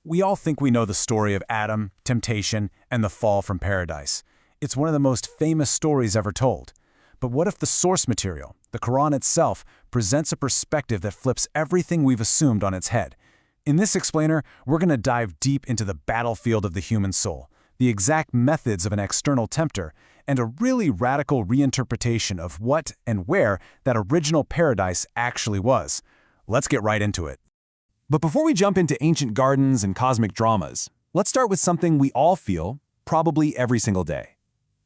We all think we know the story of Adam, temptation, and the fall from paradise. It's one of the most famous stories ever told. But what if the source material, the Qur'an itself, presents a perspective that flips everything we've assumed on its head? In this explainer, we're going to dive deep into the battlefield of the human soul, the exact methods of an external tempter, and a really radical reinterpretation of what and where that original paradise actually was. Let's get right into it. But before we jump into ancient gardens and cosmic dramas, let's start with something we all feel, probably every single day.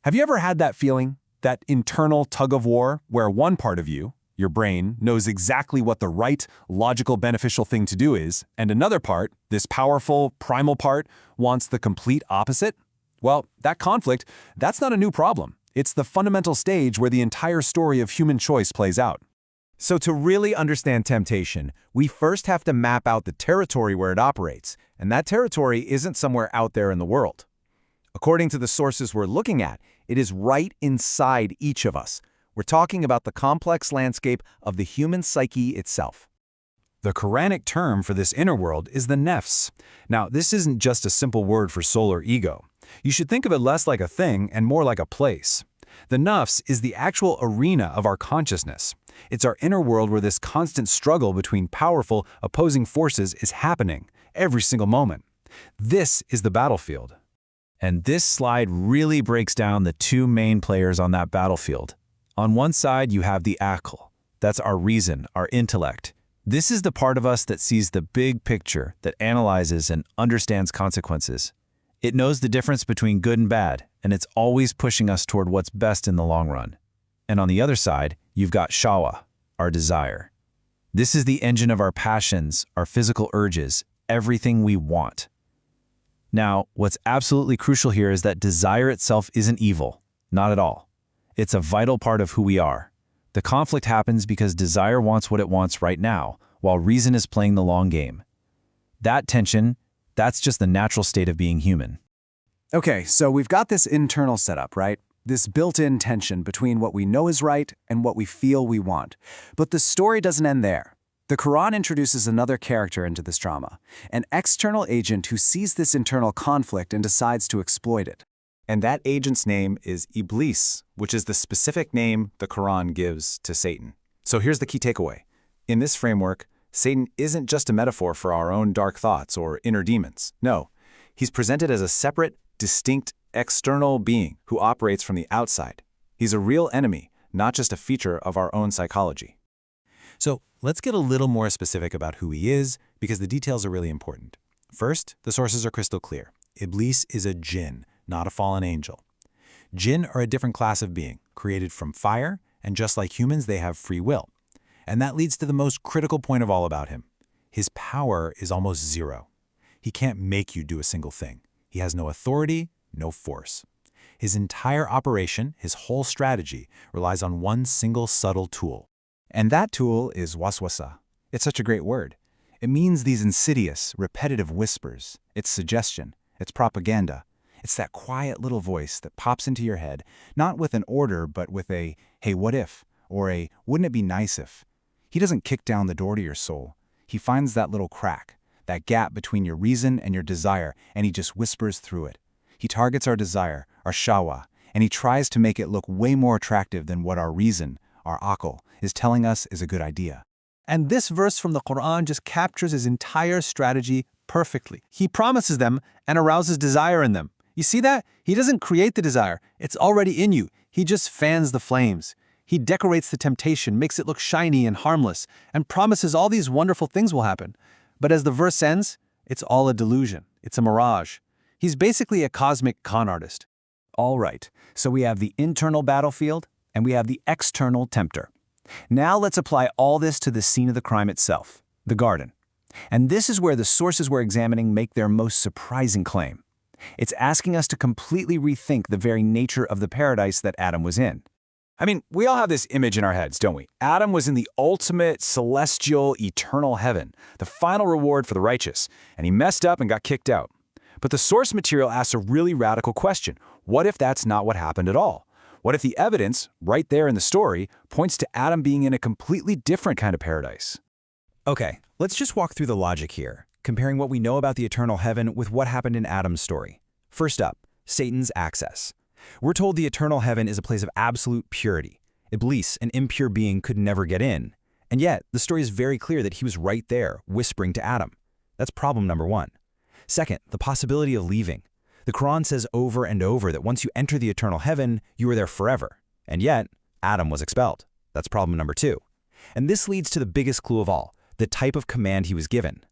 Have you ever had that feeling, that internal tug-of-war, where one part of you, your brain, knows exactly what the right, logical, beneficial thing to do is, and another part, this powerful, primal part, wants the complete opposite? Well, that conflict, that's not a new problem. It's the fundamental stage where the entire story of human choice plays out. So to really understand temptation, we first have to map out the territory where it operates, and that territory isn't somewhere out there in the world. According to the sources we're looking at, it is right inside each of us. We're talking about the complex landscape of the human psyche itself. The Quranic term for this inner world is the nefs. Now, this isn't just a simple word for soul or ego. You should think of it less like a thing and more like a place. The nafs is the actual arena of our consciousness. It's our inner world where this constant struggle between powerful, opposing forces is happening every single moment. This is the battlefield. And this slide really breaks down the two main players on that battlefield. On one side, you have the aql. That's our reason, our intellect. This is the part of us that sees the big picture, that analyzes and understands consequences. It knows the difference between good and bad, and it's always pushing us toward what's best in the long run. And on the other side, you've got shawa, our desire. This is the engine of our passions, our physical urges, everything we want. Now, what's absolutely crucial here is that desire itself isn't evil, not at all. It's a vital part of who we are. The conflict happens because desire wants what it wants right now, while reason is playing the long game. That tension, that's just the natural state of being human. Okay, so we've got this internal setup, right? This built-in tension between what we know is right and what we feel we want. But the story doesn't end there. The Quran introduces another character into this drama, an external agent who sees this internal conflict and decides to exploit it. And that agent's name is Iblis, which is the specific name the Quran gives to Satan. So here's the key takeaway. In this framework, Satan isn't just a metaphor for our own dark thoughts or inner demons. No, he's presented as a separate, distinct, external being who operates from the outside. He's a real enemy, not just a feature of our own psychology. So let's get a little more specific about who he is, because the details are really important. First, the sources are crystal clear. Iblis is a jinn, not a fallen angel. Jinn are a different class of being, created from fire, and just like humans, they have free will. And that leads to the most critical point of all about him. His power is almost zero. He can't make you do a single thing. He has no authority, no force. His entire operation, his whole strategy, relies on one single subtle tool. And that tool is waswasa. It's such a great word. It means these insidious, repetitive whispers. It's suggestion. It's propaganda. It's that quiet little voice that pops into your head, not with an order, but with a, hey, what if? Or a, wouldn't it be nice if? He doesn't kick down the door to your soul. He finds that little crack, that gap between your reason and your desire, and he just whispers through it. He targets our desire, our shawa, and he tries to make it look way more attractive than what our reason, our aql, is telling us is a good idea. And this verse from the Quran just captures his entire strategy perfectly. He promises them and arouses desire in them. You see that? He doesn't create the desire. It's already in you. He just fans the flames. He decorates the temptation, makes it look shiny and harmless, and promises all these wonderful things will happen. But as the verse ends, it's all a delusion. It's a mirage. He's basically a cosmic con artist. All right, so we have the internal battlefield and we have the external tempter. Now let's apply all this to the scene of the crime itself, the garden. And this is where the sources we're examining make their most surprising claim. It's asking us to completely rethink the very nature of the paradise that Adam was in. I mean, we all have this image in our heads, don't we? Adam was in the ultimate, celestial, eternal heaven, the final reward for the righteous, and he messed up and got kicked out. But the source material asks a really radical question. What if that's not what happened at all? What if the evidence, right there in the story, points to Adam being in a completely different kind of paradise? Okay, let's just walk through the logic here. comparing what we know about the eternal heaven with what happened in Adam's story. First up, Satan's access. We're told the eternal heaven is a place of absolute purity. Iblis, an impure being, could never get in. And yet, the story is very clear that he was right there, whispering to Adam. That's problem number one. Second, the possibility of leaving. The Quran says over and over that once you enter the eternal heaven, you are there forever. And yet, Adam was expelled. That's problem number two. And this leads to the biggest clue of all, the type of command he was given.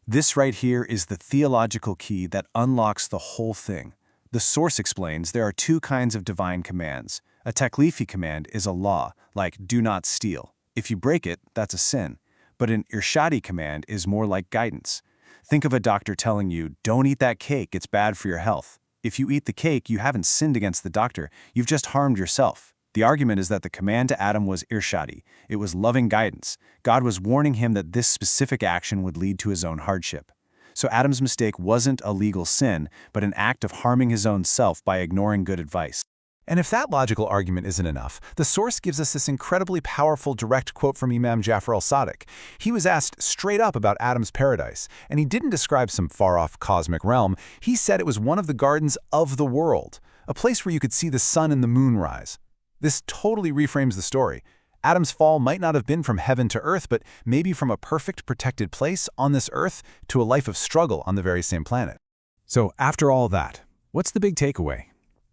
This right here is the theological key that unlocks the whole thing. The source explains there are two kinds of divine commands. A taklifi command is a law, like do not steal. If you break it, that's a sin. But an irshadi command is more like guidance. Think of a doctor telling you, don't eat that cake, it's bad for your health. If you eat the cake, you haven't sinned against the doctor, you've just harmed yourself. The argument is that the command to Adam was irshadi. It was loving guidance. God was warning him that this specific action would lead to his own hardship. So Adam's mistake wasn't a legal sin, but an act of harming his own self by ignoring good advice. And if that logical argument isn't enough, the source gives us this incredibly powerful direct quote from Imam Jafar al-Sadiq. He was asked straight up about Adam's paradise, and he didn't describe some far-off cosmic realm. He said it was one of the gardens of the world, a place where you could see the sun and the moon rise. This totally reframes the story. Adam's fall might not have been from heaven to earth, but maybe from a perfect protected place on this earth to a life of struggle on the very same planet. So after all that, what's the big takeaway?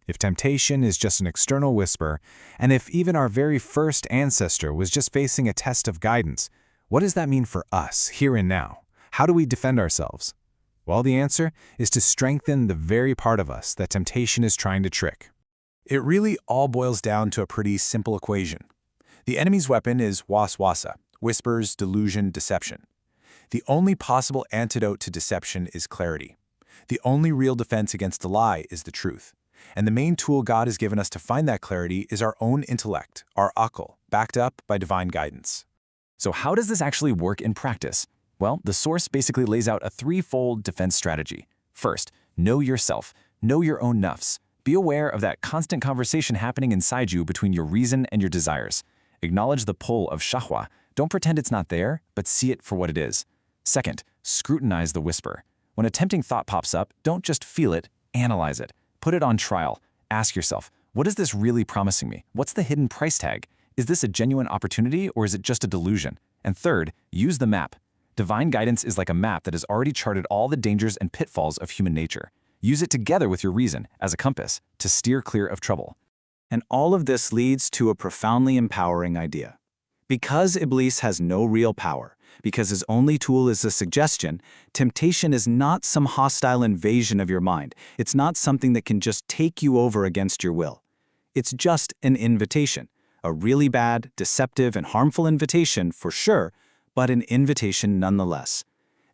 If temptation is just an external whisper, and if even our very first ancestor was just facing a test of guidance, what does that mean for us, here and now? How do we defend ourselves? Well, the answer is to strengthen the very part of us that temptation is trying to trick. It really all boils down to a pretty simple equation. The enemy's weapon is waswasa, whispers, delusion, deception. The only possible antidote to deception is clarity. The only real defense against a lie is the truth. And the main tool God has given us to find that clarity is our own intellect, our aql, backed up by divine guidance. So how does this actually work in practice? Well, the source basically lays out a threefold defense strategy. First, know yourself, know your own nafs. Be aware of that constant conversation happening inside you between your reason and your desires. Acknowledge the pull of shahwa. Don't pretend it's not there, but see it for what it is. Second, scrutinize the whisper. When a tempting thought pops up, don't just feel it, analyze it. Put it on trial. Ask yourself, what is this really promising me? What's the hidden price tag? Is this a genuine opportunity or is it just a delusion? And third, use the map. Divine guidance is like a map that has already charted all the dangers and pitfalls of human nature. Use it together with your reason, as a compass, to steer clear of trouble. And all of this leads to a profoundly empowering idea. Because Iblis has no real power, because his only tool is a suggestion, temptation is not some hostile invasion of your mind. It's not something that can just take you over against your will. It's just an invitation, a really bad, deceptive, and harmful invitation for sure, but an invitation nonetheless.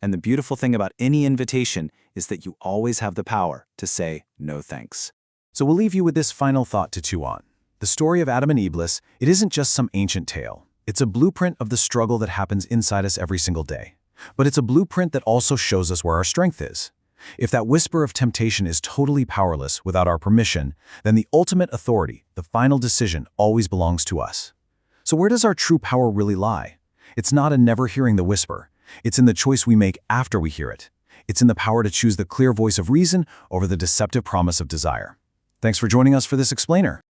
And the beautiful thing about any invitation is that you always have the power to say no thanks. So we'll leave you with this final thought to chew on. The story of Adam and Iblis, it isn't just some ancient tale. It's a blueprint of the struggle that happens inside us every single day. But it's a blueprint that also shows us where our strength is. If that whisper of temptation is totally powerless without our permission, then the ultimate authority, the final decision, always belongs to us. So where does our true power really lie? It's not in never hearing the whisper. It's in the choice we make after we hear it. It's in the power to choose the clear voice of reason over the deceptive promise of desire. Thanks for joining us for this explainer.